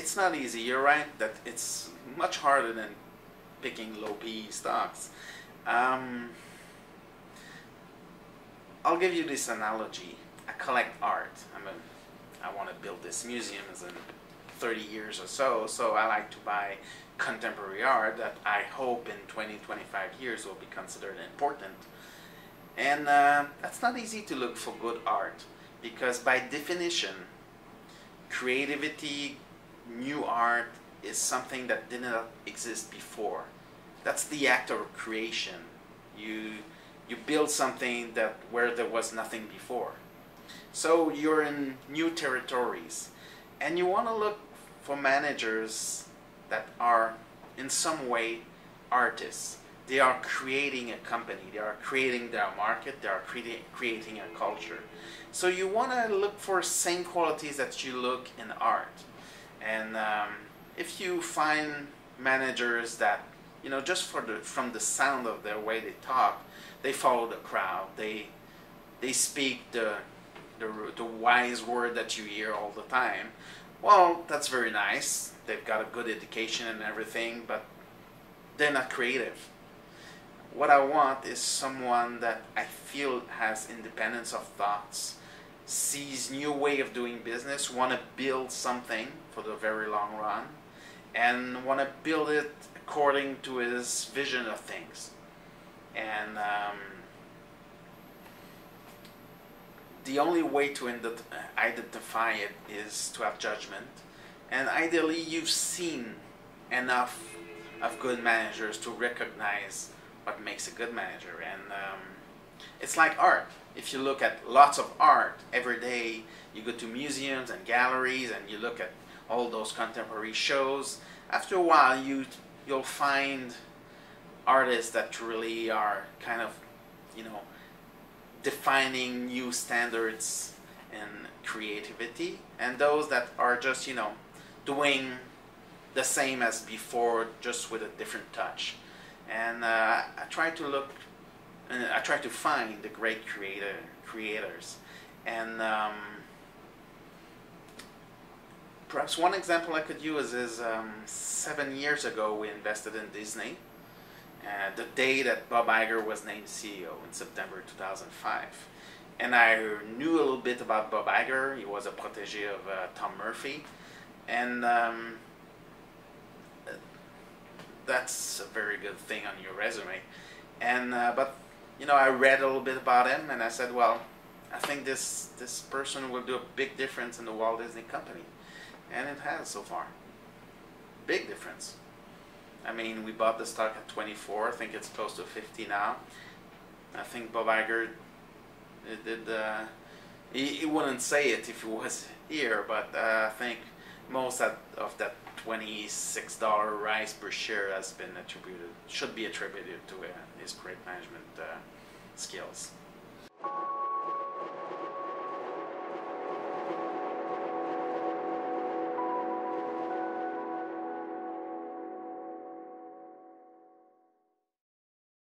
it's not easy. You're right that it's much harder than picking low PE stocks. I'll give you this analogy. I collect art. I want to build this museum in 30 years or so, so I like to buy contemporary art that I hope in 20, 25 years will be considered important. And that's not easy to look for good art, because by definition, creativity, new art is something that did not exist before. That's the act of creation. You build something where there was nothing before. So you're in new territories, and you want to look for managers that are in some way artists. They are creating a company, they are creating their market, they are creating a culture. So you want to look for same qualities that you look in art. And if you find managers that, you know, just from the sound of their way they talk, they follow the crowd, they speak the wise word that you hear all the time, well, that's very nice. They've got a good education and everything, but they're not creative. What I want is someone that I feel has independence of thoughts, sees new way of doing business, want to build something for the very long run, and want to build it according to his vision of things. And the only way to identify it is to have judgment. And ideally, you've seen enough of good managers to recognize what makes a good manager. And it's like art. If you look at lots of art every day, you go to museums and galleries and you look at all those contemporary shows, after a while you'll find artists that really are kind of, you know, defining new standards in creativity, and those that are just, you know, doing the same as before, just with a different touch. And I try to look, and I try to find the great creators. And perhaps one example I could use is 7 years ago we invested in Disney. The day that Bob Iger was named CEO in September 2005. And I knew a little bit about Bob Iger. He was a protege of Tom Murphy. And that's a very good thing on your resume. And but you know, I read a little bit about him, and I said, well, I think this person will do a big difference in the Walt Disney Company. And it has so far. Big difference. I mean, we bought the stock at 24. I think it's close to 50 now. I think Bob Iger did. He wouldn't say it if he was here, but I think most of that $26 rise per share has been should be attributed to his great management skills.